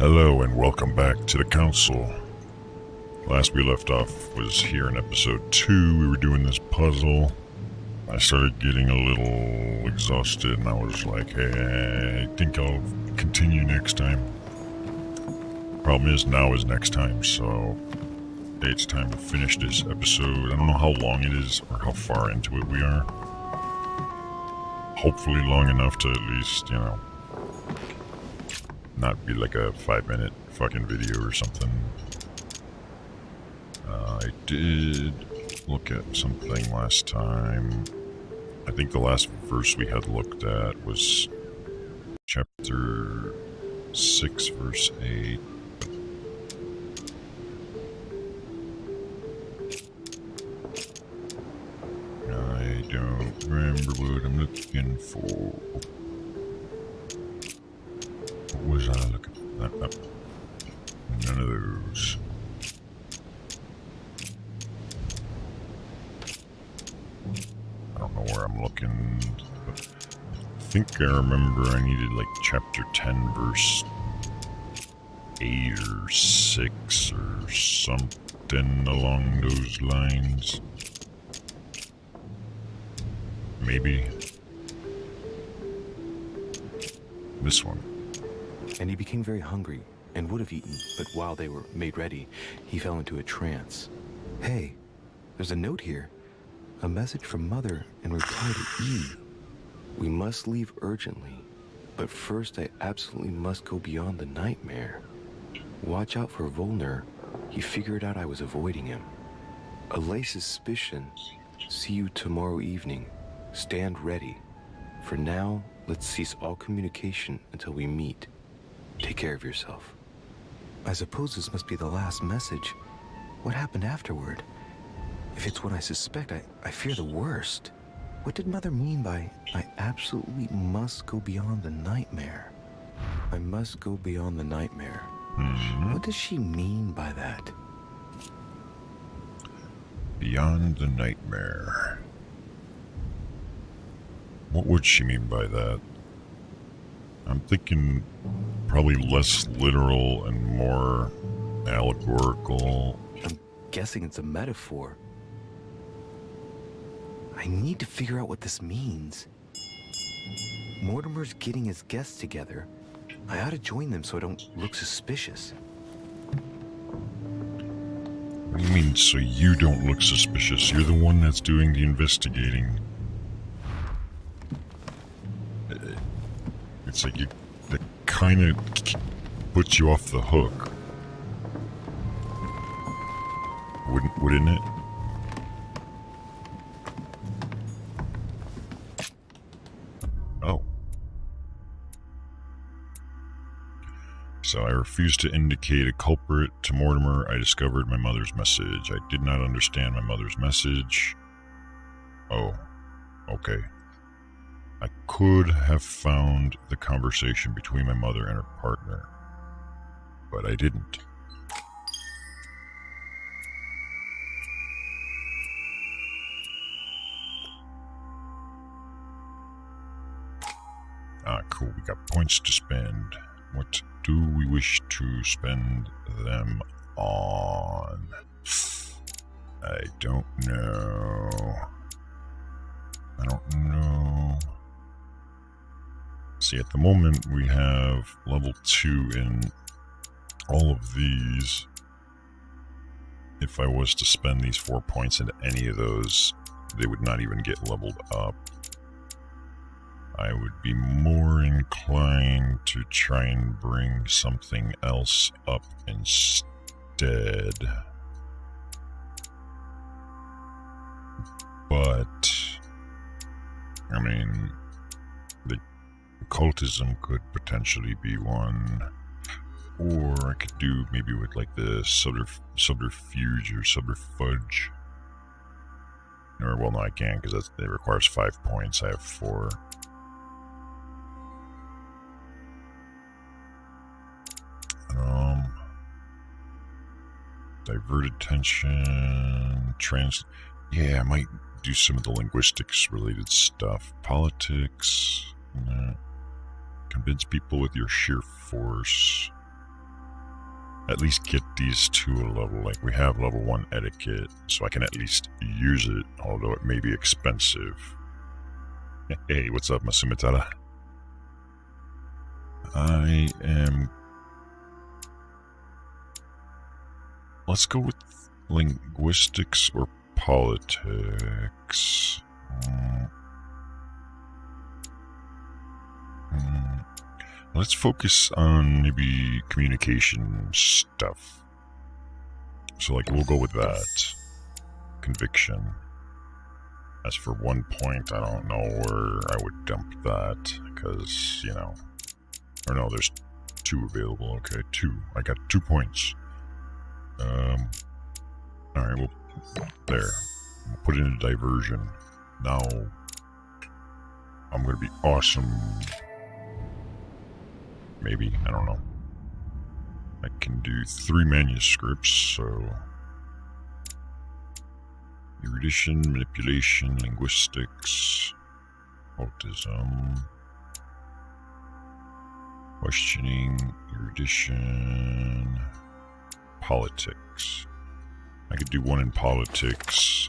Hello and welcome back to the council. Last we left off was here in episode 2. We were doing this puzzle. I started getting a little exhausted and I was like, hey, I think I'll continue next time. Problem is, now is next time, so it's time to finish this episode. I don't know how long it is or how far into it we are. Hopefully long enough to at least, not be like a 5-minute fucking video or something. I did look at something last time. I think the last verse we had looked at was chapter 6, verse 8. I don't remember what I'm looking for. What was I looking for? None of those. I don't know where I'm looking. But I think I remember I needed like chapter 10 verse 8 or 6 or something along those lines. Maybe. This one. And he became very hungry and would have eaten, but while they were made ready, he fell into a trance. Hey, there's a note here. A message from Mother in reply to E. We must leave urgently, but first I absolutely must go beyond the nightmare. Watch out for Volner. He figured out I was avoiding him. Allay suspicion. See you tomorrow evening. Stand ready. For now, let's cease all communication until we meet. Take care of yourself. I suppose this must be the last message. What happened afterward? If it's what I suspect, I fear the worst. What did Mother mean by, I absolutely must go beyond the nightmare? I must go beyond the nightmare. What does she mean by that? Beyond the nightmare. What would she mean by that? I'm thinking probably less literal and more allegorical. I'm guessing it's a metaphor. I need to figure out what this means. Mortimer's getting his guests together. I ought to join them so I don't look suspicious. What do you mean, so you don't look suspicious? You're the one that's doing the investigating. It's like that kind of puts you off the hook. Wouldn't it? Oh. So I refused to indicate a culprit to Mortimer. I discovered my mother's message. I did not understand my mother's message. Oh. Okay. I could have found the conversation between my mother and her partner, but I didn't. Ah, cool. We got points to spend. What do we wish to spend them on? I don't know. See, at the moment we have level 2 in all of these. If I was to spend these 4 points into any of those, they would not even get leveled up. I would be more inclined to try and bring something else up instead. But, I mean, the occultism could potentially be one. Or I could do maybe with like the subterfuge or subterfuge. Or, well, no, I can't because it requires 5 points. I have 4. Divert attention, yeah, I might do some of the linguistics related stuff. Politics, convince people with your sheer force. at least get these to a level. Like, we have level 1 etiquette, so I can at least use it, although it may be expensive. Hey, what's up, Masumitara? I am... Let's go with linguistics or politics. Let's focus on maybe communication stuff. So, like, we'll go with that. Conviction. As for 1 point, I don't know where I would dump that, because, you know... Or no, there's 2 available. Okay, 2. I got 2 points. Alright, well, there. We'll put it in a diversion. Now, I'm gonna be awesome. Maybe, I don't know. I can do 3 manuscripts, so... Erudition, manipulation, linguistics, autism, questioning, erudition, politics. I could do 1 in politics.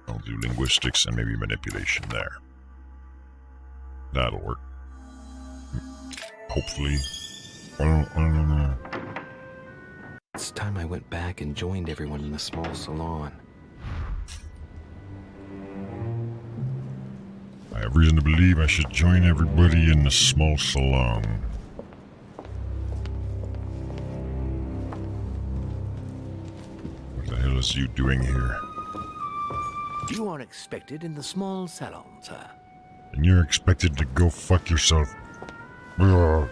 I'll do linguistics and maybe manipulation there. That'll work. Hopefully. I don't know. It's time I went back and joined everyone in the small salon. I have reason to believe I should join everybody in the small salon. What the hell is you doing here? You are expected in the small salon, sir. And you're expected to go fuck yourself. Ugh.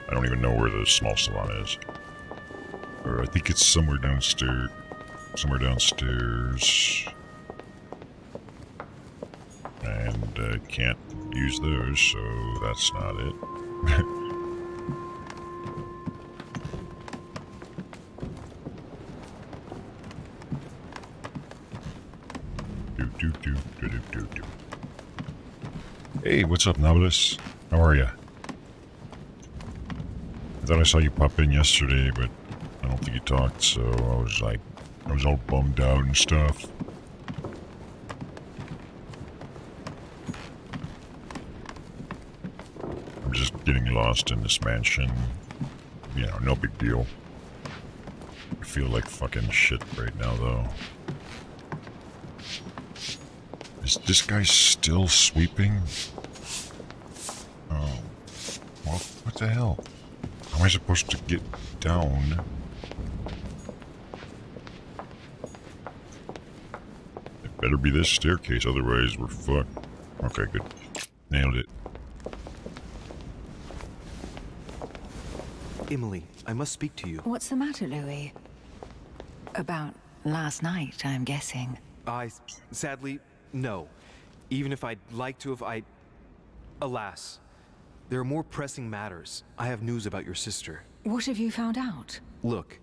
I don't even know where the small salon is. I think it's somewhere downstairs. And I can't use those, so that's not it. Hey, what's up, Novelist? How are ya? I thought I saw you pop in yesterday, but I don't think you talked, so I was all bummed out and stuff. I'm just getting lost in this mansion. You know, no big deal. I feel like fucking shit right now, though. Is this guy still sweeping? Oh. Well, what the hell? How am I supposed to get down? It better be this staircase, otherwise we're fucked. Okay, good. Nailed it. Emily, I must speak to you. What's the matter, Louis? About last night, I'm guessing. Sadly, no. Even if I'd like to have, alas. There are more pressing matters. I have news about your sister. What have you found out? Look,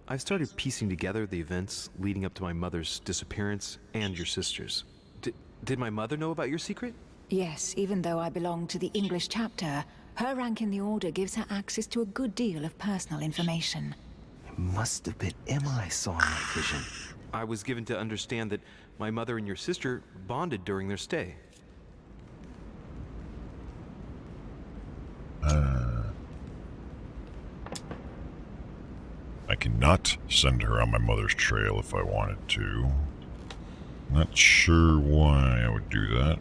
I've started piecing together the events leading up to my mother's disappearance and your sister's. Did my mother know about your secret? Yes, even though I belong to the English chapter, her rank in the Order gives her access to a good deal of personal information. It must have been Emma I saw in my vision. I was given to understand that my mother and your sister bonded during their stay. I cannot send her on my mother's trail if I wanted to. Not sure why I would do that.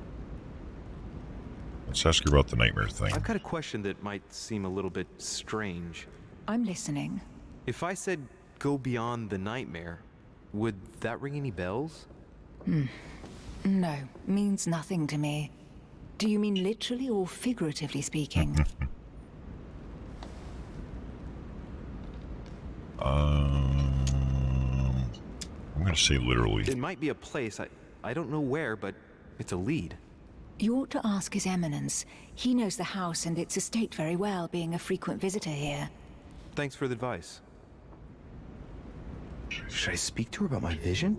Let's ask her about the nightmare thing. I've got a question that might seem a little bit strange. I'm listening. If I said go beyond the nightmare, would that ring any bells? No, means nothing to me. Do you mean literally or figuratively speaking? I'm gonna say literally. It might be a place, I don't know where, but it's a lead. You ought to ask His Eminence. He knows the house and its estate very well, being a frequent visitor here. Thanks for the advice. Should I speak to her about my vision?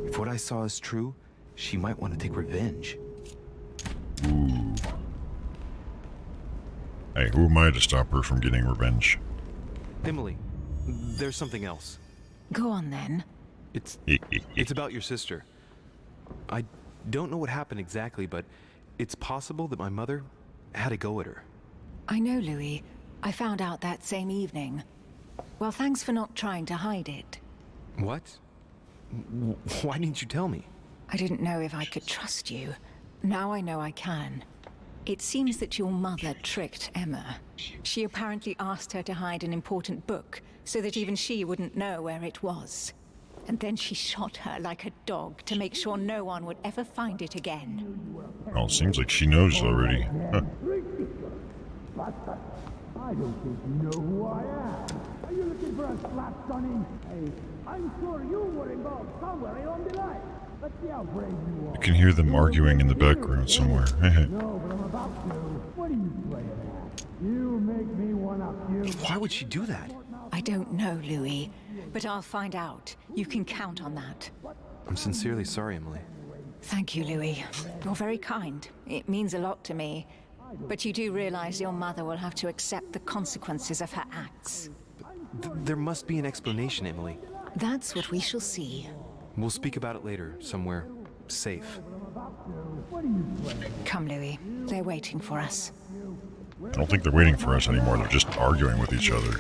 If what I saw is true, she might want to take revenge. Ooh. Hey, who am I to stop her from getting revenge? Emily, there's something else. Go on then. It's about your sister. I don't know what happened exactly, but it's possible that my mother had a go at her. I know, Louis. I found out that same evening. Well, thanks for not trying to hide it. What? Why didn't you tell me? I didn't know if I could trust you. Now I know I can. It seems that your mother tricked Emma. She apparently asked her to hide an important book, so that even she wouldn't know where it was. And then she shot her like a dog to make sure no one would ever find it again. Well, it seems like she knows already. Huh. I don't think you know who I am. Are you looking for a slap, Sonny? Hey, I'm sure you were involved somewhere along the line. Let's see how brave you are. You can hear them arguing in the background somewhere. No, but I'm about to. What are you playing at? You make me one-up you. Why would she do that? I don't know, Louis, but I'll find out. You can count on that. I'm sincerely sorry, Emily. Thank you, Louis. You're very kind. It means a lot to me. But you do realize your mother will have to accept the consequences of her acts. There must be an explanation, Emily. That's what we shall see. We'll speak about it later, somewhere safe. Come, Louis. They're waiting for us. I don't think they're waiting for us anymore. They're just arguing with each other.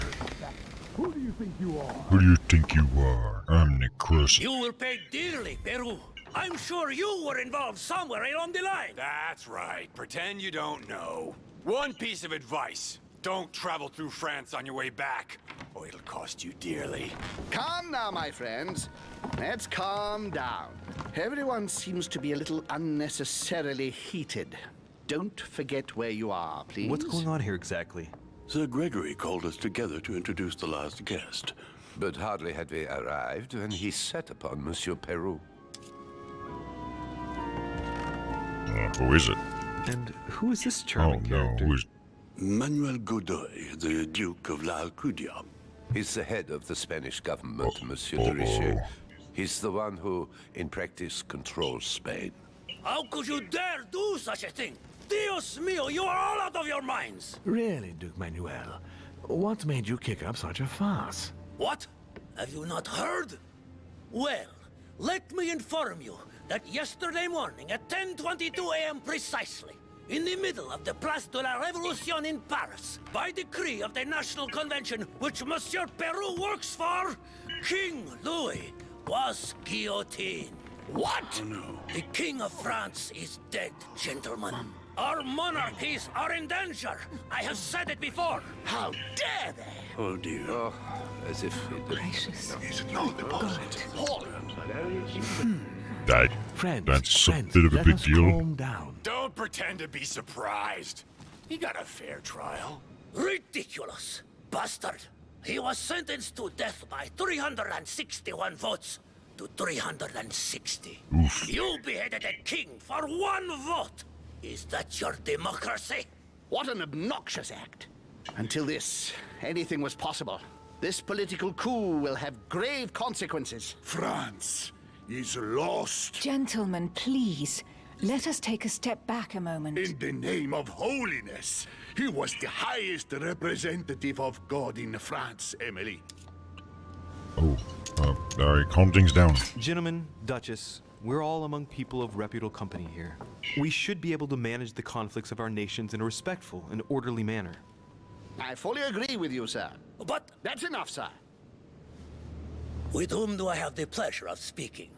Who do you think you are? Who do you think you are? I'm Necroxix. You will pay dearly, Peru. I'm sure you were involved somewhere along the line. That's right. Pretend you don't know. One piece of advice. Don't travel through France on your way back, or it'll cost you dearly. Calm now, my friends. Let's calm down. Everyone seems to be a little unnecessarily heated. Don't forget where you are, please. What's going on here exactly? Sir Gregory called us together to introduce the last guest. But hardly had we arrived when he set upon Monsieur Peru. Who is it? And who is this Oh charming no, character? who's... Manuel Godoy, the Duke of La Alcudia. He's the head of the Spanish government, Monsieur de Richet. He's the one who, in practice, controls Spain. How could you dare do such a thing? Dios mío, you are all out of your minds! Really, Duke Manuel? What made you kick up such a fuss? What? Have you not heard? Well, let me inform you that yesterday morning at 10:22 a.m. precisely, in the middle of the Place de la Révolution in Paris, by decree of the National Convention which Monsieur Peru works for, King Louis was guillotined. What? Oh, no. The King of France is dead, gentlemen. Our monarchies are in danger. I have said it before. How dare they? Oh, dear. Oh, as if it... Gracious. That's a Friends, bit of a let big us deal. calm down. Don't pretend to be surprised. He got a fair trial. Ridiculous. Bastard. He was sentenced to death by 361 votes to 360. Oof. You beheaded a king for one vote. Is that your democracy? What an obnoxious act. Until this, anything was possible. This political coup will have grave consequences. France is lost. Gentlemen, please. Let us take a step back a moment. In the name of holiness. He was the highest representative of God in France, Emily. Oh, alright, calm things down. Gentlemen, Duchess, we're all among people of reputable company here. We should be able to manage the conflicts of our nations in a respectful and orderly manner. I fully agree with you, sir. But That's enough, sir. with whom do I have the pleasure of speaking?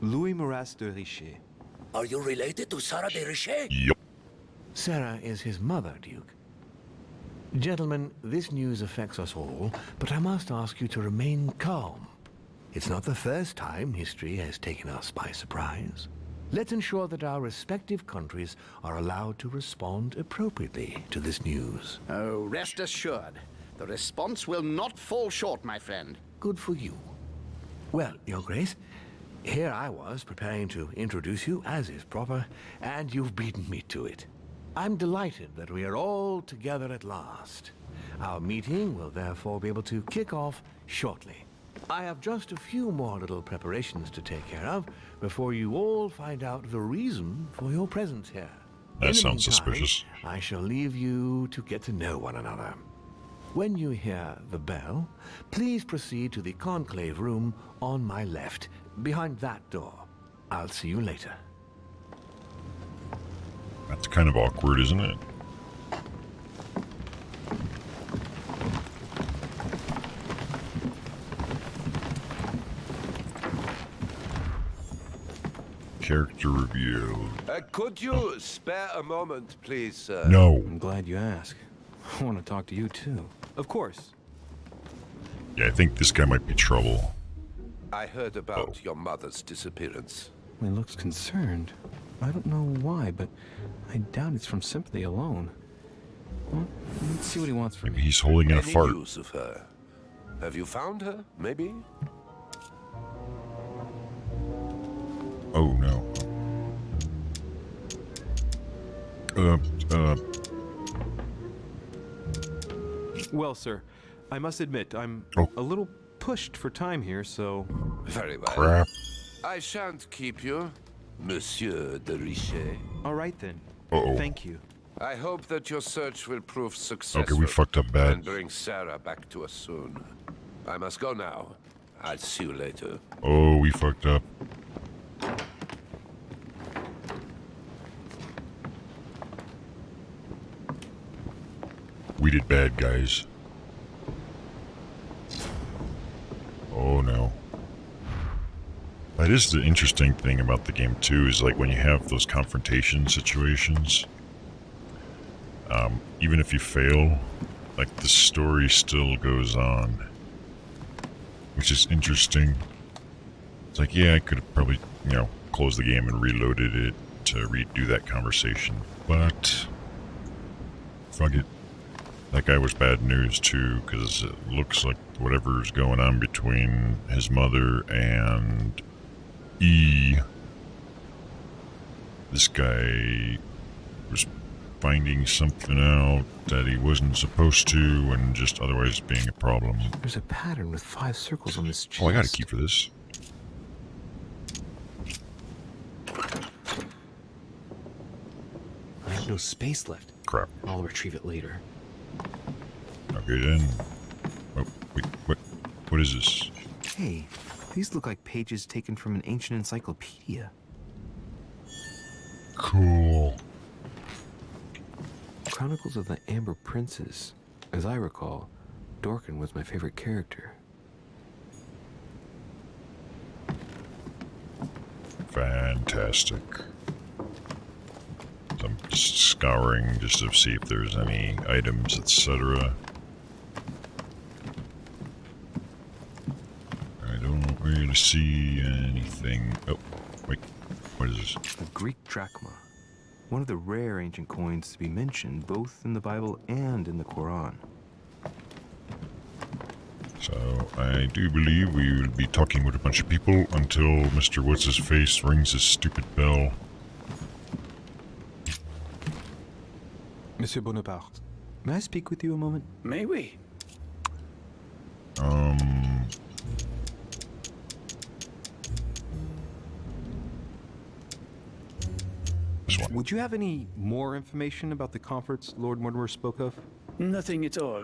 Louis Maras de Richet. Are you related to Sarah de Richet? Yep. Sarah is his mother, Duke. Gentlemen, this news affects us all, but I must ask you to remain calm. It's not the first time history has taken us by surprise. Let's ensure that our respective countries are allowed to respond appropriately to this news. Oh, rest assured. The response will not fall short, my friend. Good for you. Well, Your Grace, here I was preparing to introduce you as is proper, and you've beaten me to it. I'm delighted that we are all together at last. Our meeting will therefore be able to kick off shortly. I have just a few more little preparations to take care of before you all find out the reason for your presence here. That In the sounds meantime, suspicious. I shall leave you to get to know one another. When you hear the bell, please proceed to the conclave room on my left, behind that door. I'll see you later. That's kind of awkward, isn't it? Character review. Could you spare a moment, please, sir? No. I'm glad you asked. I want to talk to you too. Of course. Yeah, I think this guy might be trouble. I heard about your mother's disappearance. He looks concerned. I don't know why, but I doubt it's from sympathy alone. Well, let's see what he wants from Maybe me. he's holding in a Any fart. news of her? Have you found her, maybe? Oh no. Well, sir, I must admit, I'm a little pushed for time here, so... Very well. Crap. I shan't keep you, Monsieur de Richet. All right, then. Uh-oh. Thank you. I hope that your search will prove successful. Okay, we fucked up bad. And bring Sarah back to us soon. I must go now. I'll see you later. Oh, we fucked up. We did bad, guys. Oh no. That is the interesting thing about the game too, is like when you have those confrontation situations, even if you fail, like the story still goes on. Which is interesting. It's like, yeah, I could have probably, closed the game and reloaded it to redo that conversation. But fuck it. That guy was bad news too, because it looks like whatever's going on between his mother and E, this guy was finding something out that he wasn't supposed to, and just otherwise being a problem. There's a pattern with 5 circles on this chest. Oh, I got a key for this. I have no space left. Crap. I'll retrieve it later. Okay then. Oh, wait, what is this? Hey, these look like pages taken from an ancient encyclopedia. Cool. Chronicles of the Amber Princes. As I recall, Dorkin was my favorite character. Fantastic. So I'm just scouring just to see if there's any items, etc. I don't really see anything. Oh, wait. What is this? A Greek drachma. One of the rare ancient coins to be mentioned both in the Bible and in the Quran. So, I do believe we will be talking with a bunch of people until Mr. What's-His-Face rings his stupid bell. Monsieur Bonaparte, may I speak with you a moment? May we? This one. Would you have any more information about the conference Lord Mortimer spoke of? Nothing at all.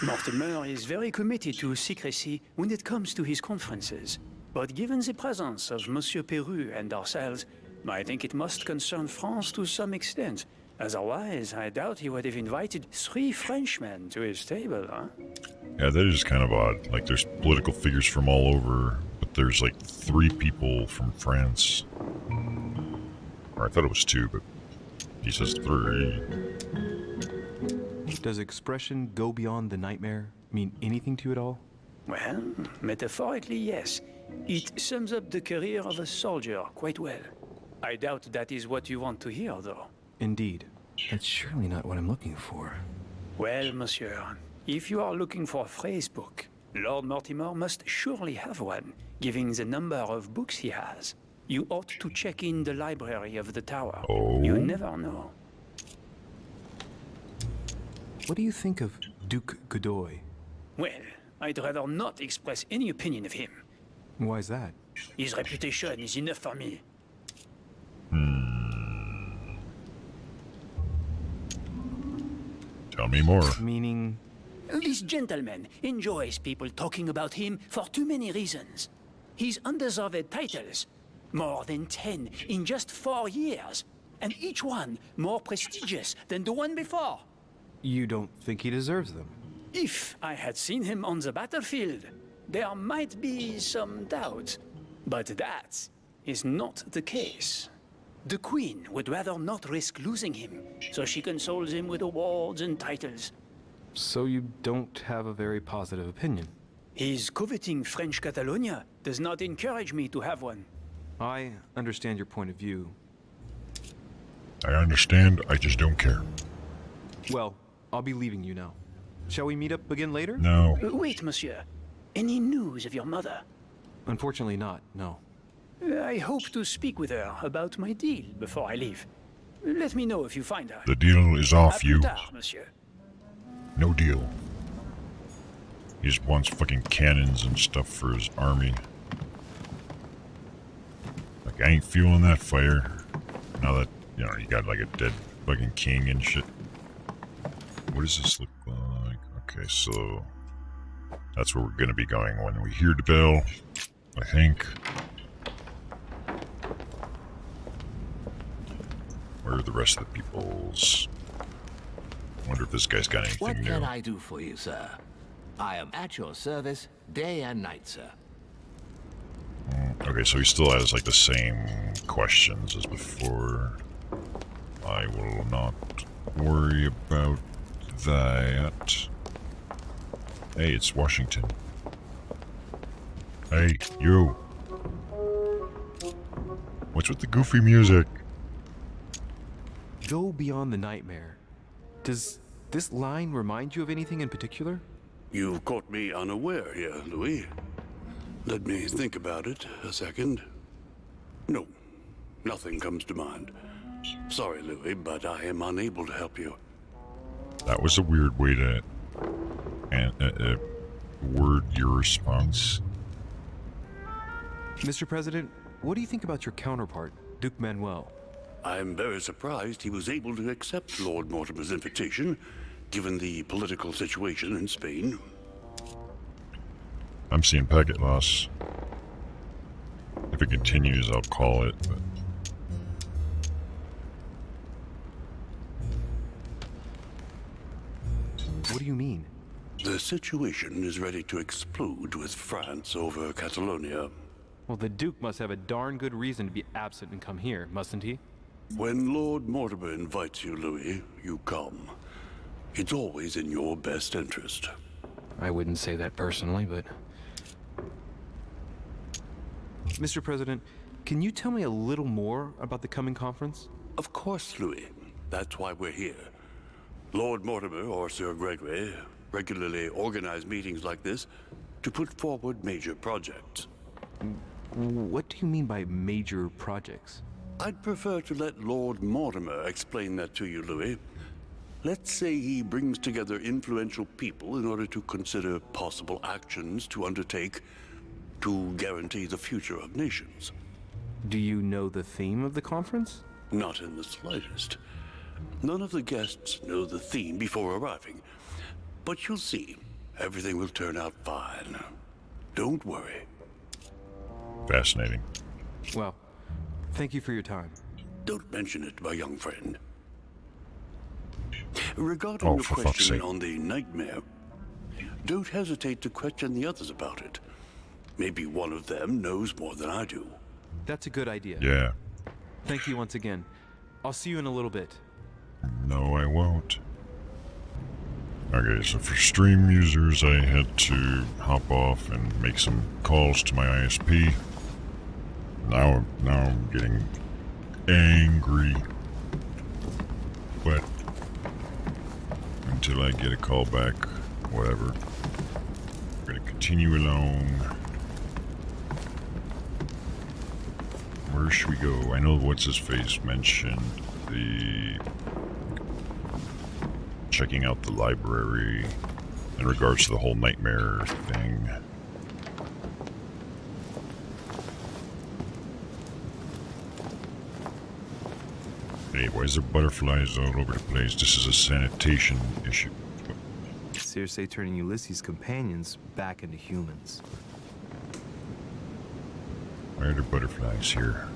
Mortimer is very committed to secrecy when it comes to his conferences. But given the presence of Monsieur Peru and ourselves, I think it must concern France to some extent. Otherwise, I doubt he would have invited 3 Frenchmen to his table, huh? Yeah, that is kind of odd. Like, there's political figures from all over, but there's like 3 people from France. Or I thought it was 2, but he says 3. Does expression go beyond the nightmare mean anything to you at all? Well, metaphorically, yes. It sums up the career of a soldier quite well. I doubt that is what you want to hear, though. Indeed. That's surely not what I'm looking for. Well, monsieur, if you are looking for a phrase book, Lord Mortimer must surely have one, given the number of books he has. You ought to check in the library of the tower. Oh. You never know. What do you think of Duke Godoy? Well, I'd rather not express any opinion of him. Why is that? His reputation is enough for me. Tell me more. Meaning? This gentleman enjoys people talking about him for too many reasons. His undeserved titles, more than 10 in just 4 years, and each one more prestigious than the one before. You don't think he deserves them? If I had seen him on the battlefield, there might be some doubt. But that is not the case. The Queen would rather not risk losing him, so she consoles him with awards and titles. So you don't have a very positive opinion? His coveting French Catalonia does not encourage me to have one. I understand your point of view. I understand, I just don't care. Well, I'll be leaving you now. Shall we meet up again later? No. Wait, monsieur. Any news of your mother? Unfortunately not, no. I hope to speak with her about my deal before I leave. Let me know if you find her. The deal is off, À plus you. tard, monsieur. No deal. He just wants fucking cannons and stuff for his army. Like, I ain't feeling that fire. Now that, you know, you got like a dead fucking king and shit. What does this look like? Okay, so that's where we're gonna be going when we hear the bell, I think. Where are the rest of the peoples? Wonder if this guy's got anything What new. can I do for you, sir? I am at your service day and night, sir. Okay, so he still has like the same questions as before. I will not worry about that. Hey, it's Washington. Hey, you. What's with the goofy music? Go beyond the nightmare. Does this line remind you of anything in particular? You've caught me unaware here, Louis. Let me think about it a second. No, nothing comes to mind. Sorry, Louis, but I am unable to help you. That was a weird way to word your response. Mr. President, what do you think about your counterpart, Duke Manuel? I'm very surprised he was able to accept Lord Mortimer's invitation, given the political situation in Spain. I'm seeing packet loss. If it continues, I'll call it, but... What do you mean? The situation is ready to explode with France over Catalonia. Well, the Duke must have a darn good reason to be absent and come here, mustn't he? When Lord Mortimer invites you, Louis, you come. It's always in your best interest. I wouldn't say that personally, but... Mr. President, can you tell me a little more about the coming conference? Of course, Louis. That's why we're here. Lord Mortimer or Sir Gregory regularly organize meetings like this to put forward major projects. What do you mean by major projects? I'd prefer to let Lord Mortimer explain that to you, Louis. Let's say he brings together influential people in order to consider possible actions to undertake to guarantee the future of nations. Do you know the theme of the conference? Not in the slightest. None of the guests know the theme before arriving. But you'll see, everything will turn out fine. Don't worry. Fascinating. Well, thank you for your time. Don't mention it, my young friend. Regarding Oh, your for fuck's question sake. on the nightmare, don't hesitate to question the others about it. Maybe one of them knows more than I do. That's a good idea. Yeah. Thank you once again. I'll see you in a little bit. No, I won't. Okay, so for stream users, I had to hop off and make some calls to my ISP. Now I'm getting angry. But until I get a call back, whatever. We're gonna continue along. Where should we go? I know what's his face mentioned the checking out the library in regards to the whole nightmare thing. Hey, why is there butterflies all over the place? This is a sanitation issue. Circe turning Ulysses' companions back into humans. Why are there butterflies here?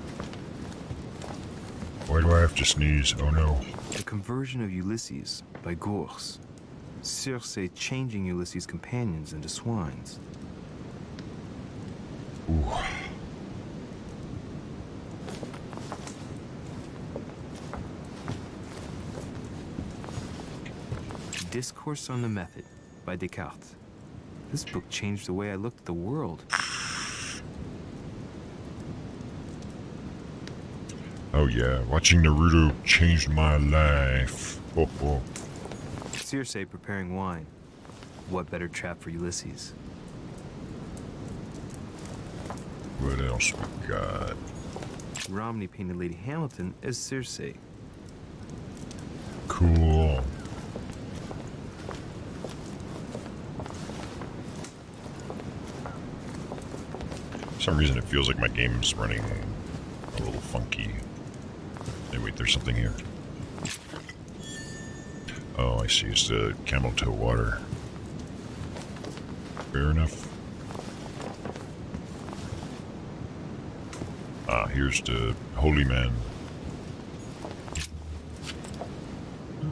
Why do I have to sneeze? Oh no. The conversion of Ulysses by Gors. Circe changing Ulysses' companions into swines. Ooh. Discourse on the Method by Descartes. This book changed the way I looked at the world. Oh yeah, watching Naruto changed my life. Oh, oh. Circe preparing wine. What better trap for Ulysses? What else we got? Romney painted Lady Hamilton as Circe. Cool. For some reason it feels like my game's running a little funky. Hey, wait, there's something here. Oh, I see. It's the camel toe water. Fair enough. Ah, here's the holy man.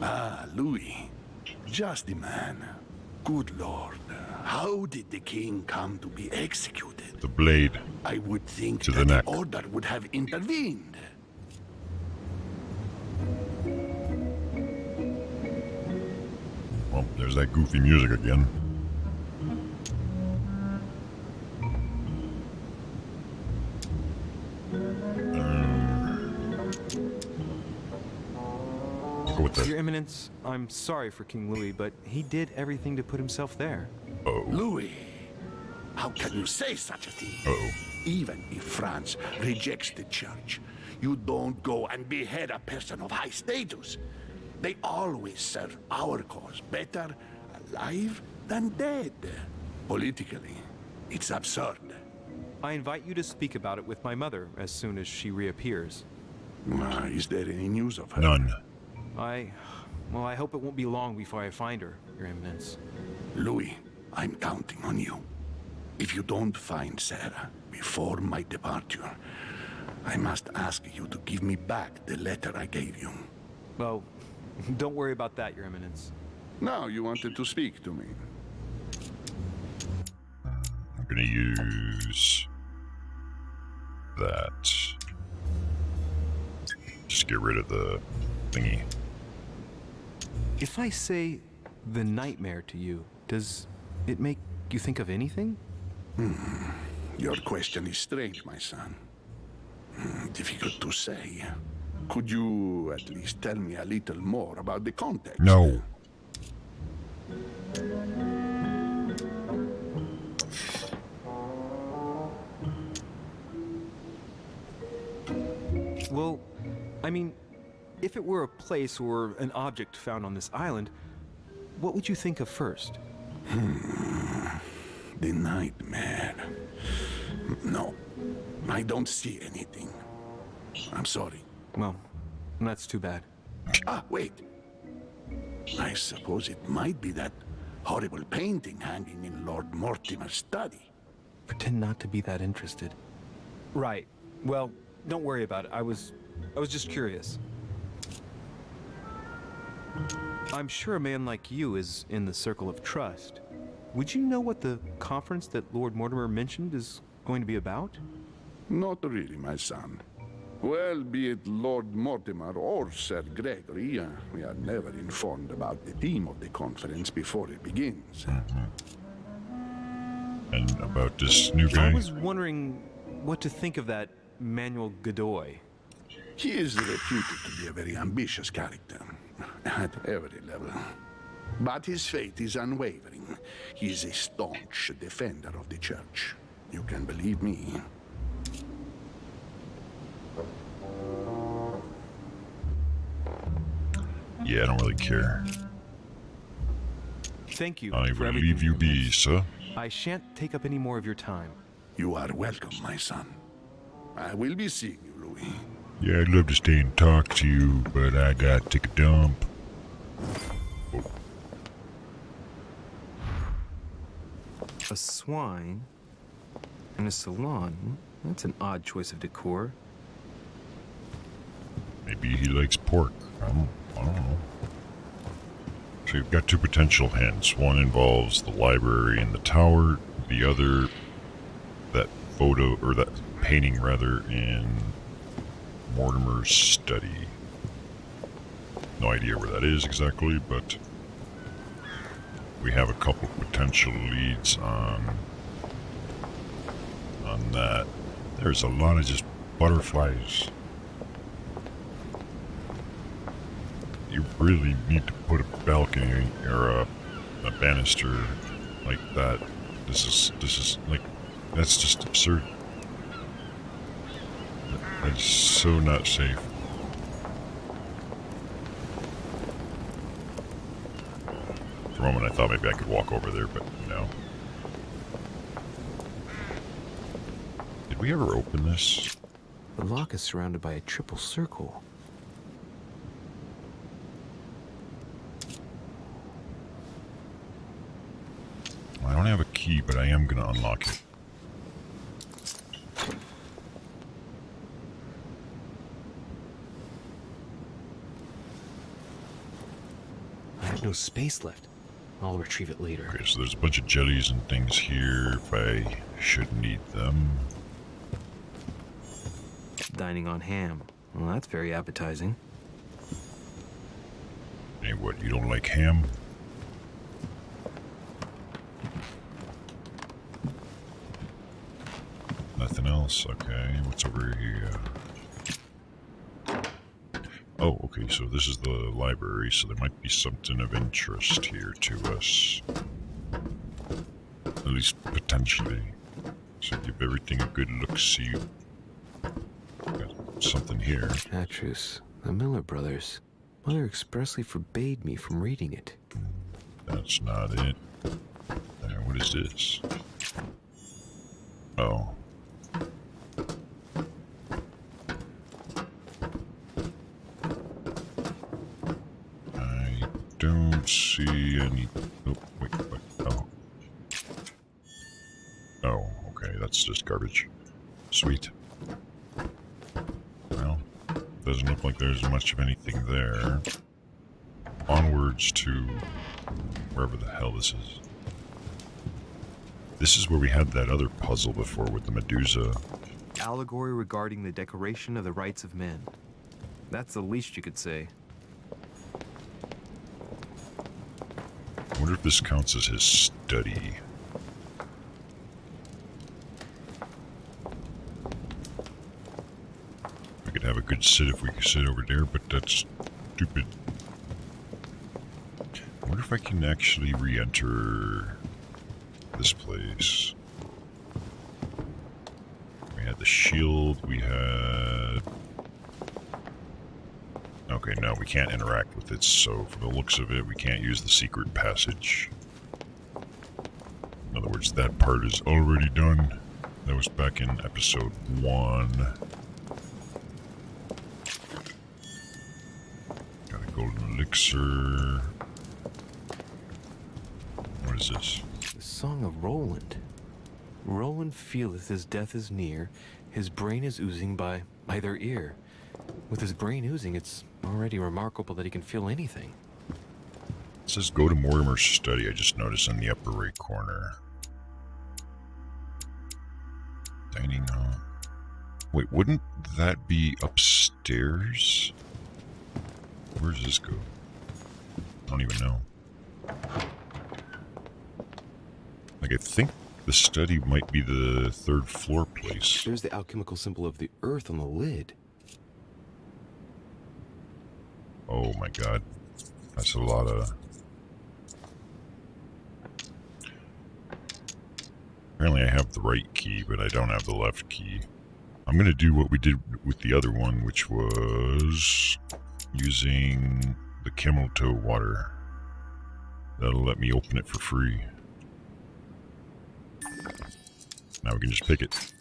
Ah, Louis. Just the man. Good Lord. How did the king come to be executed? The blade. I would think to that the neck. the order would have intervened. Well, there's that goofy music again. Go with that. Your Eminence, I'm sorry for King Louis, but he did everything to put himself there. Uh-oh. Louis, how can you say such a thing? Uh-oh. Even if France rejects the church, you don't go and behead a person of high status. They always serve our cause better alive than dead. Politically, it's absurd. I invite you to speak about it with my mother as soon as she reappears. Is there any news of her? None. Well, I hope it won't be long before I find her, Your Eminence. Louis, I'm counting on you. If you don't find Sarah before my departure, I must ask you to give me back the letter I gave you. Well, don't worry about that, Your Eminence. Now you wanted to speak to me. I'm gonna use that. Just get rid of the thingy. If I say the nightmare to you, does it make you think of anything? Your question is strange, my son. Difficult to say. Could you at least tell me a little more about the context? No. Well, I mean, if it were a place or an object found on this island, what would you think of first? The nightmare. No, I don't see anything. I'm sorry. Well, that's too bad. Ah, wait. I suppose it might be that horrible painting hanging in Lord Mortimer's study. Pretend not to be that interested. Right. Well, don't worry about it. I was just curious. I'm sure a man like you is in the circle of trust. Would you know what the conference that Lord Mortimer mentioned is going to be about? Not really, my son. Well, be it Lord Mortimer or Sir Gregory, we are never informed about the theme of the conference before it begins. And about this new I guy? was wondering what to think of that Manuel Godoy. He is reputed to be a very ambitious character, at every level. But his faith is unwavering. He is a staunch defender of the church. You can believe me. Yeah, I don't really care. Thank you I for will everything. leave you be, sir. I shan't take up any more of your time. You are welcome, my son. I will be seeing you, Louis. Yeah, I'd love to stay and talk to you, but I gotta take a dump. Oh. A swine and a salon? That's an odd choice of decor. Maybe he likes pork. I don't know. So you've got two potential hints. One involves the library and the tower. The other, that photo, or that painting rather, in Mortimer's study. No idea where that is exactly, but we have a couple potential leads on that. There's a lot of just butterflies. You really need to put a balcony or a banister like that. This is like, that's just absurd. That's so not safe. For a moment I thought maybe I could walk over there, but no. Did we ever open this? The lock is surrounded by a triple circle. I don't have a key, but I am gonna unlock it. I have no space left. I'll retrieve it later. Okay, so there's a bunch of jellies and things here if I should need them. Dining on ham. Well, that's very appetizing. Hey, what, you don't like ham? Nothing else? Okay, what's over here? Oh, okay, so this is the library, so there might be something of interest here to us. At least potentially. So give everything a good look-see. Got something here. Petrus, the Miller brothers. Mother expressly forbade me from reading it. That's not it. What is this? Oh. I don't see any... Oh, wait, what? Oh. Oh, okay, that's just garbage. Sweet. Well, doesn't look like there's much of anything there. Onwards to wherever the hell this is. This is where we had that other puzzle before with the Medusa. Allegory regarding the decoration of the rights of men. That's the least you could say. I wonder if this counts as his study. We could have a good sit if we could sit over there, but that's stupid. I wonder if I can actually re-enter this place. We had the shield, we had... Okay, no, we can't interact with it, so from the looks of it, we can't use the secret passage. In other words, that part is already done. That was back in episode 1. Got a golden elixir. What is this? The Song of Roland. Roland feeleth his death is near. His brain is oozing by their ear. With his brain oozing, it's already remarkable that he can feel anything. It says go to Mortimer's study, I just noticed in the upper right corner. Dining hall. Wait, wouldn't that be upstairs? Where does this go? I don't even know. Like, I think the study might be the third floor place. There's the alchemical symbol of the earth on the lid. Oh my god. That's a lot of... Apparently I have the right key, but I don't have the left key. I'm gonna do what we did with the other one, which was using the camel toe water. That'll let me open it for free. Now we can just pick it.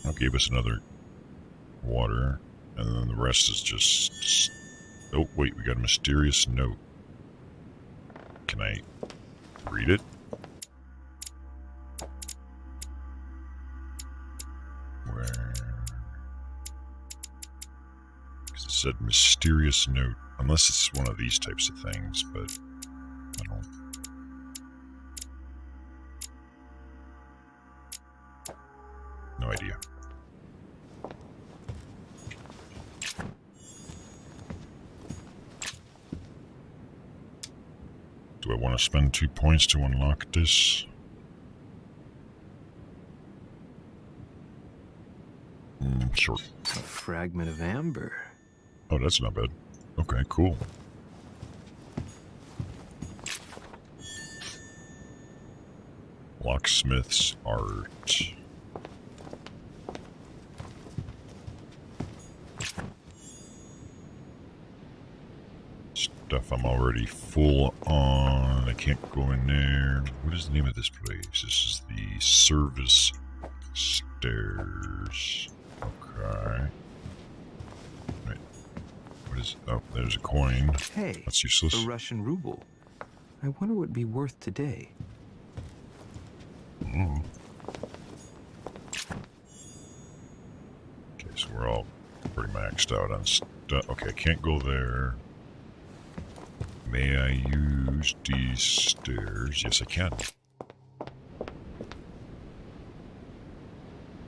Oh, gave us another water, and then the rest is just... Oh, wait, we got a mysterious note. Can I read it? Where? Because it said mysterious note. Unless it's one of these types of things, but I don't... No idea. Do I want to spend 2 points to unlock this? Sure. A fragment of amber. Oh, that's not bad. Okay, cool. Locksmith's art. Stuff I'm already full on. I can't go in there. What is the name of this place? This is the service stairs. Okay. Right. What is... Oh, there's a coin. Hey, that's useless. a Russian ruble. I wonder what it'd be worth today. Mm. Okay, so we're all pretty maxed out on stuff. Okay, I can't go there. May I use these stairs? Yes, I can.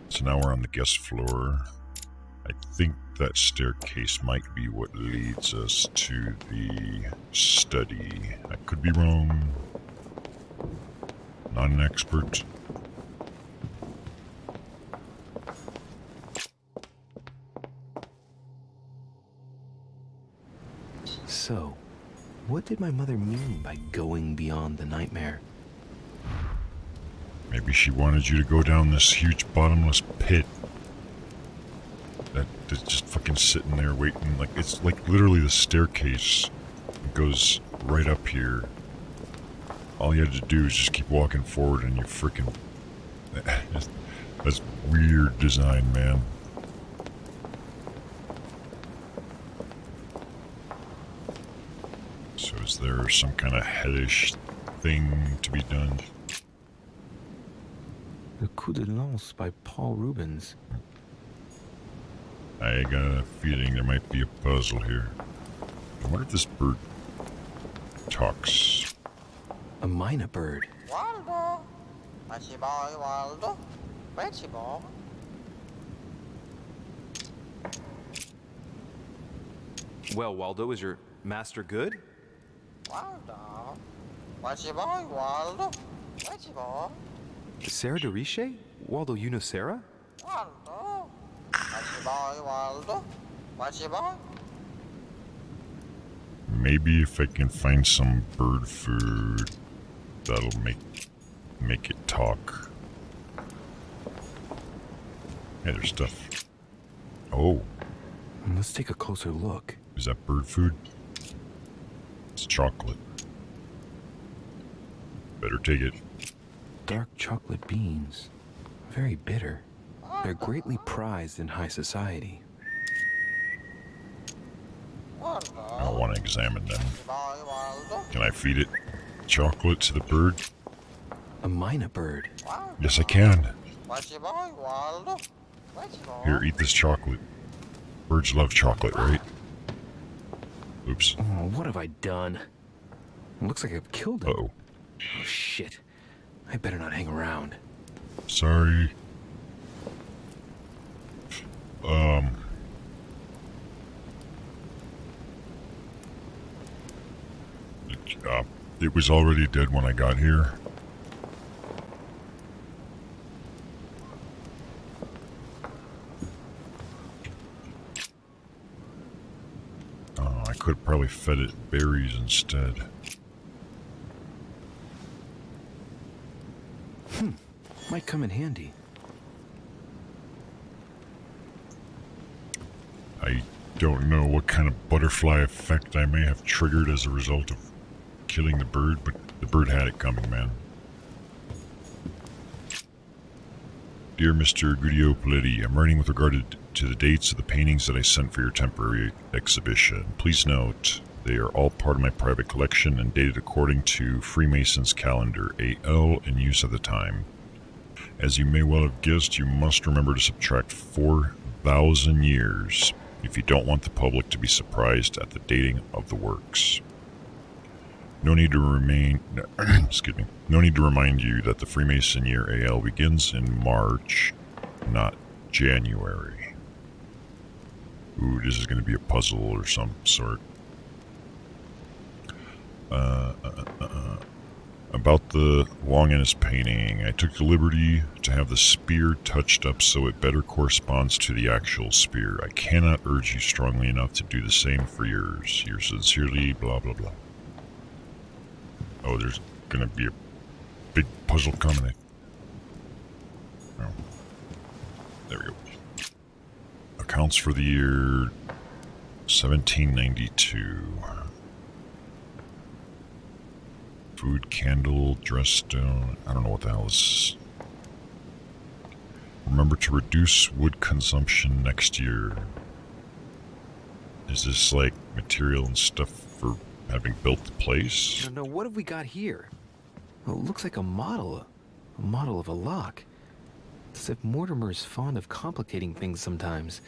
So now we're on the guest floor. I think that staircase might be what leads us to the study. I could be wrong. Not an expert. So, what did my mother mean by going beyond the nightmare? Maybe she wanted you to go down this huge bottomless pit that's just fucking sitting there waiting. Like, it's like literally the staircase goes right up here. All you had to do is just keep walking forward and you freaking... That's weird design, man. So is there some kind of hellish thing to be done? The Coup de Lance by Paul Rubens. I got a feeling there might be a puzzle here. I wonder if this bird talks. A mynah bird. Waldo! What's boy, Waldo? Where's boy? Well, Waldo, is your master good? Waldo! What's boy, Waldo? Where's boy? Sarah de Riche? Waldo, you know Sarah? Waldo! What's boy, Waldo? What's boy? Maybe if I can find some bird food, that'll make it talk. Hey, there's stuff. Oh. Let's take a closer look. Is that bird food? It's chocolate. Better take it. Dark chocolate beans. Very bitter. They're greatly prized in high society. I want to examine them. Can I feed it chocolate to the bird? A mynah bird. Yes, I can. What's boy, Waldo? Where's boy? Here, eat this chocolate. Birds love chocolate, right? Oops. Oh, what have I done? It looks like I've killed him. Uh-oh. Oh, shit. I better not hang around. Sorry. It was already dead when I got here. Oh, I could have probably fed it berries instead. Might come in handy. I don't know what kind of butterfly effect I may have triggered as a result of killing the bird, but the bird had it coming, man. Dear Mr. Guido Paletti, I'm writing with regard to the dates of the paintings that I sent for your temporary exhibition. Please note, they are all part of my private collection and dated according to Freemason's calendar, AL, in use at the time. As you may well have guessed, you must remember to subtract 4,000 years if you don't want the public to be surprised at the dating of the works. No need to no need to remind you that the Freemason year AL begins in March, not January. Ooh, this is going to be a puzzle or some sort. About the Longinus painting, I took the liberty to have the spear touched up so it better corresponds to the actual spear. I cannot urge you strongly enough to do the same for yours. Yours sincerely, blah blah blah. Oh, there's gonna be a big puzzle coming. Oh. There we go. Accounts for the year 1792. Food, candle, dress stone. I don't know what the hell this is. Remember to reduce wood consumption next year. Is this like material and stuff for having built the place? No, what have we got here? Well, it looks like a model of a lock. It's as if Mortimer is fond of complicating things sometimes.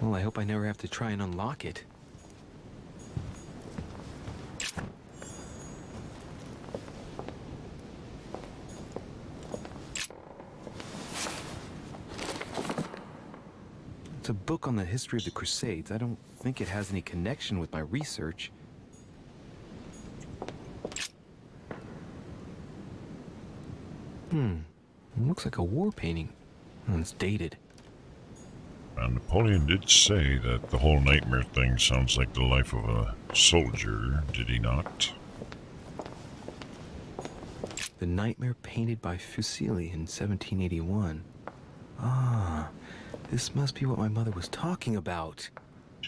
Well, I hope I never have to try and unlock it. It's a book on the history of the Crusades. I don't think it has any connection with my research. It looks like a war painting. It's dated. Napoleon did say that the whole nightmare thing sounds like the life of a soldier, did he not? The nightmare painted by Fuseli in 1781. Ah, this must be what my mother was talking about.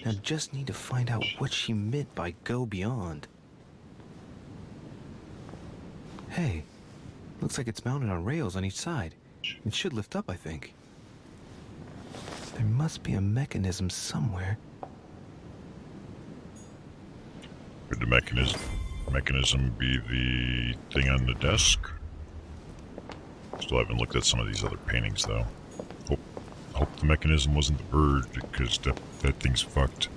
Now just need to find out what she meant by go beyond. Hey, looks like it's mounted on rails on each side. It should lift up, I think. There must be a mechanism somewhere. Could the mechanism be the thing on the desk? Still haven't looked at some of these other paintings, though. Hope the mechanism wasn't the bird, because that thing's fucked.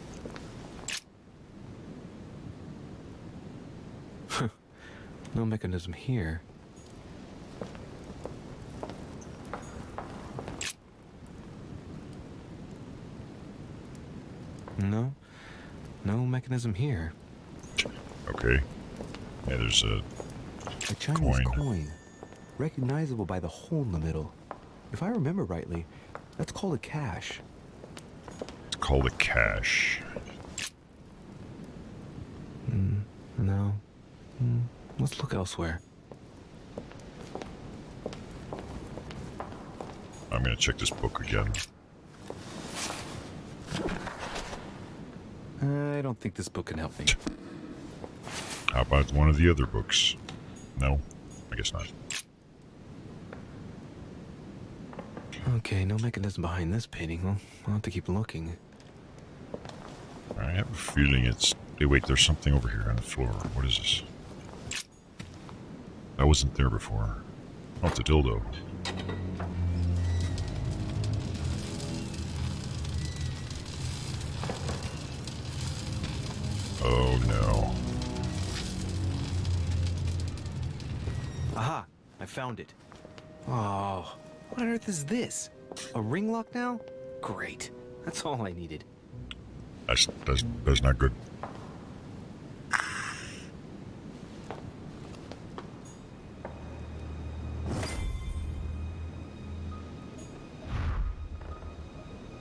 No mechanism here. No mechanism here. Okay. Yeah, there's a Chinese coin. Recognizable by the hole in the middle. If I remember rightly, that's called a cash. It's called a cache. No. Let's look elsewhere. I'm gonna check this book again. I don't think this book can help me. How about one of the other books? No? I guess not. Okay, no mechanism behind this painting. Well, I'll have to keep looking. I have a feeling it's... Hey, wait, there's something over here on the floor. What is this? That wasn't there before. Oh, it's a dildo. Oh, no. Aha! I found it. Oh, what on earth is this? A ring lock now? Great. That's all I needed. That's not good.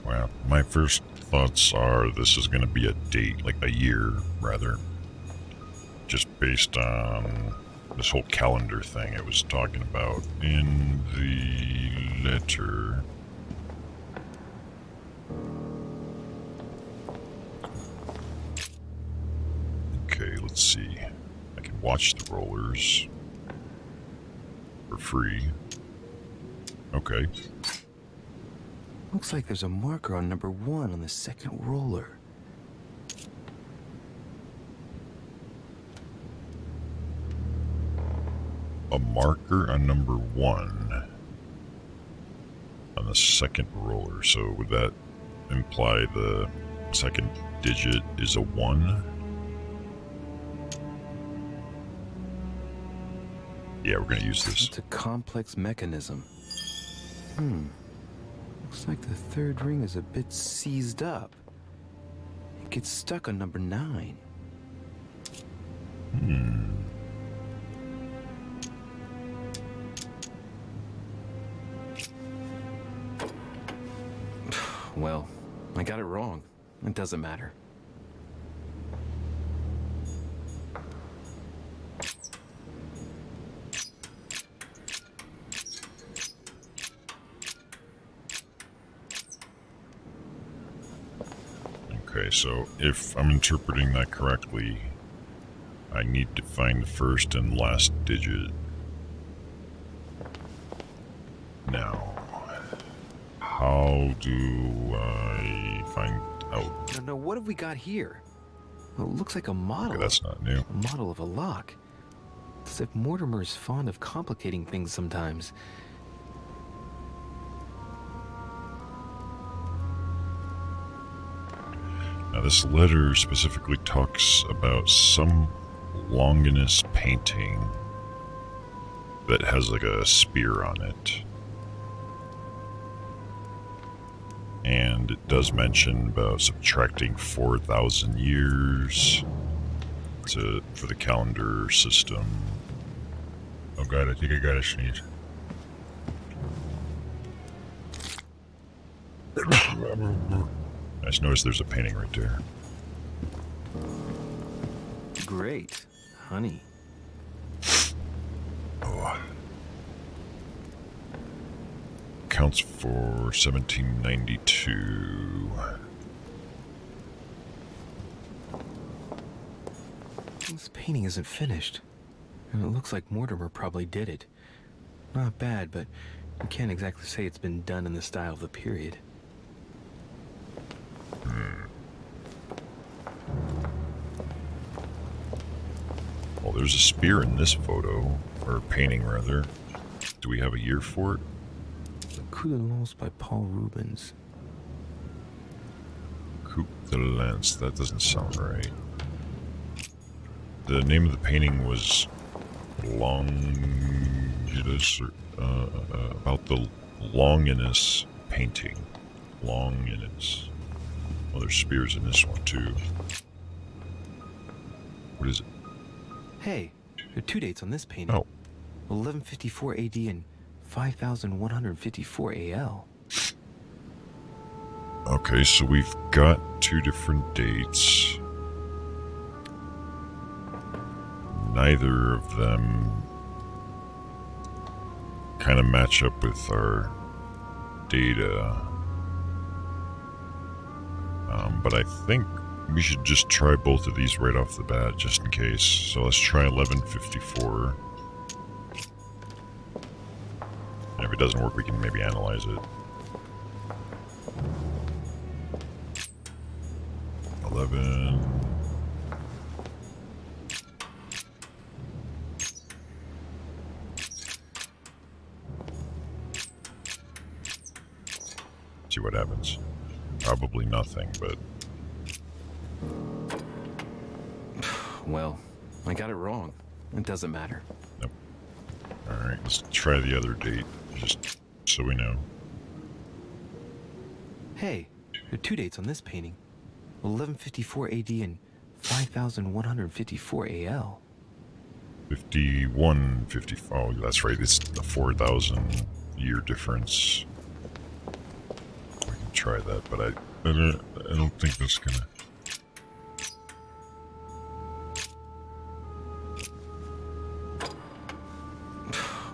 Well, my first thoughts are this is going to be a date, like a year, rather. Just based on this whole calendar thing it was talking about in the letter. Okay, let's see. I can watch the rollers for free. Okay. Looks like there's a marker on number 1 on the second roller. A marker on number 1 on the second roller. So would that imply the second digit is a 1? Yeah, we're gonna use this. It's a complex mechanism. Looks like the third ring is a bit seized up. It gets stuck on number 9. Well, I got it wrong. It doesn't matter. Okay, so if I'm interpreting that correctly, I need to find the first and last digit. Now, how do I find out? No, what have we got here? Well, it looks like a model. Okay, that's not new. A model of a lock. It's as if Mortimer is fond of complicating things sometimes. Now, this letter specifically talks about some Longinus painting that has like a spear on it. And it does mention about subtracting 4,000 years for the calendar system. Oh god, I think I gotta sneeze. I just noticed there's a painting right there. Great. Honey. Oh. Counts for 1792. This painting isn't finished. And it looks like Mortimer probably did it. Not bad, but you can't exactly say it's been done in the style of the period. Well, there's a spear in this photo, or painting rather. Do we have a year for it? The Coup de Lance by Paul Rubens. Coup de Lance, that doesn't sound right. The name of the painting was Longinus, about the Longinus painting. Longinus. Well, there's spears in this one too. What is it? Hey, there are 2 dates on this painting. Oh. 1154 AD and 5154 AL. Okay, so we've got 2 different dates. Neither of them kind of match up with our data. But I think we should just try both of these right off the bat, just in case. So let's try 1154. And if it doesn't work, we can maybe analyze it. 11. See what happens. Probably nothing, but... Well, I got it wrong. It doesn't matter. Nope. Alright, let's try the other date, just so we know. Hey, there are 2 dates on this painting. 1154 AD and 5154 AL. 5154. Oh, that's right. It's the 4,000 year difference. We can try that, but I don't think that's gonna...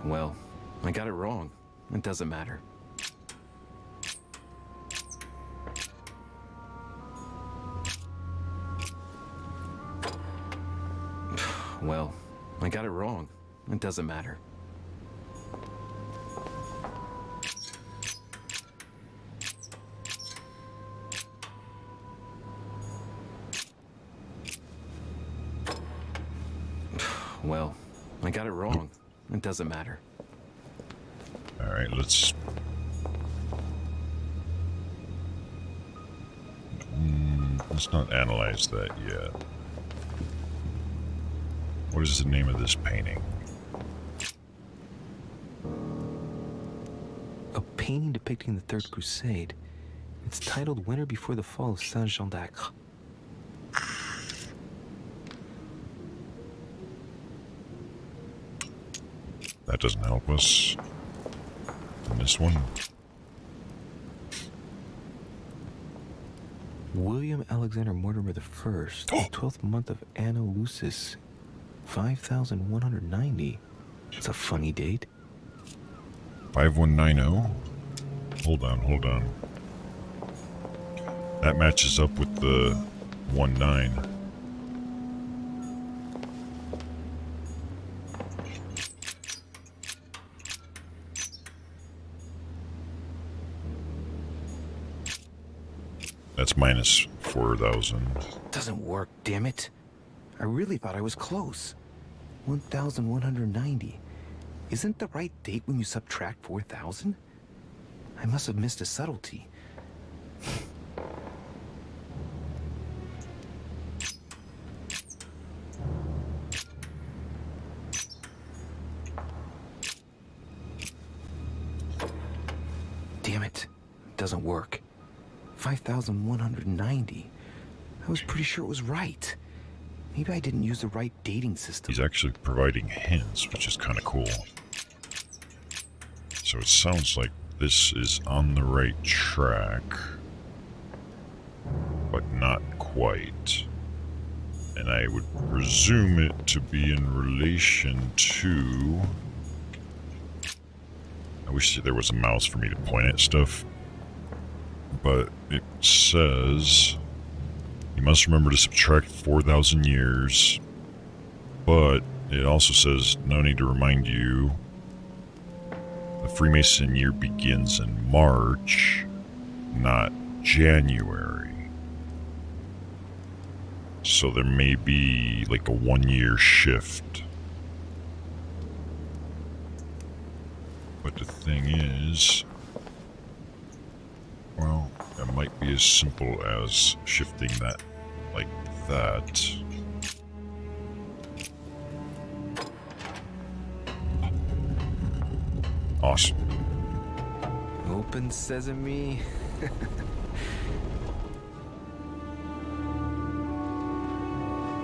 Well, I got it wrong. It doesn't matter. Well, I got it wrong. It doesn't matter. Well, I got it wrong. It doesn't matter. Alright, let's... let's not analyze that yet. What is the name of this painting? A painting depicting the Third Crusade. It's titled Winter Before the Fall of Saint-Jean d'Acre. That doesn't help us. And this one? William Alexander Mortimer the First, 12th month of Anno Lucis, 5190. It's a funny date. 5190? Hold on. That matches up with the 19. That's minus 4,000. Doesn't work, damn it. I really thought I was close. 1,190. Isn't the right date when you subtract 4,000? I must have missed a subtlety. Damn it. Doesn't work. 5,190. I was pretty sure it was right. Maybe I didn't use the right dating system. He's actually providing hints, which is kind of cool. So it sounds like this is on the right track, but not quite. And I would presume it to be in relation to... I wish there was a mouse for me to point at stuff. But it says... You must remember to subtract 4,000 years. But it also says, no need to remind you, the Freemason year begins in March, not January. So there may be like a 1-year shift. But the thing is, well, it might be as simple as shifting that like that. Awesome. Open sesame. That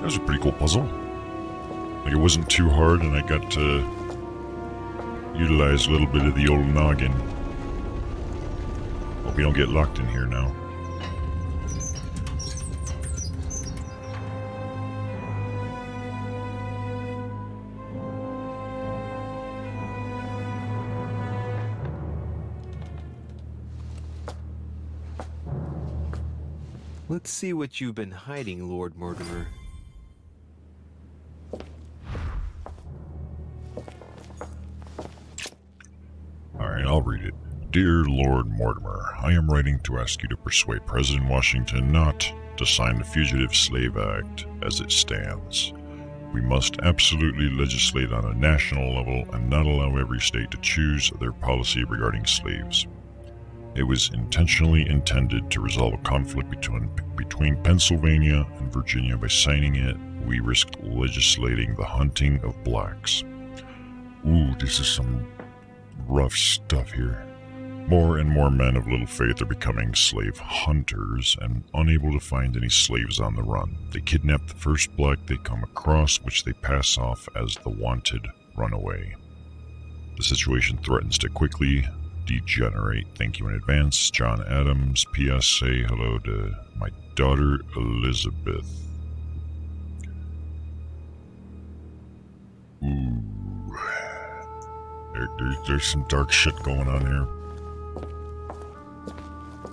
was a pretty cool puzzle. Like, it wasn't too hard, and I got to utilize a little bit of the old noggin. Hope we don't get locked in here now. Let's see what you've been hiding, Lord Mortimer. Alright, I'll read it. Dear Lord Mortimer, I am writing to ask you to persuade President Washington not to sign the Fugitive Slave Act as it stands. We must absolutely legislate on a national level and not allow every state to choose their policy regarding slaves. It was intentionally intended to resolve a conflict between Pennsylvania and Virginia. By signing it, we risked legislating the hunting of blacks. Ooh, this is some rough stuff here. More and more men of little faith are becoming slave hunters and unable to find any slaves on the run. They kidnap the first black they come across, which they pass off as the wanted runaway. The situation threatens to quickly degenerate. Thank you in advance, John Adams. P.S. Say hello to my daughter, Elizabeth. Ooh. There's some dark shit going on here.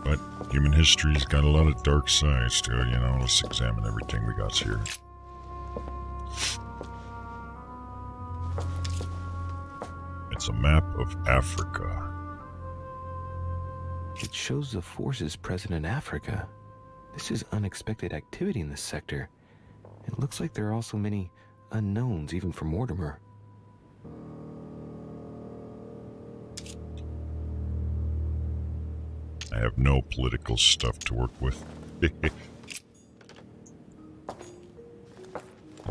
But human history's got a lot of dark sides to it, you know. Let's examine everything we got here. It's a map of Africa. It shows the forces present in Africa. This is unexpected activity in this sector. It looks like there are also many unknowns, even for Mortimer. I have no political stuff to work with. Yeah,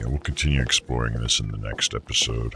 we'll continue exploring this in the next episode.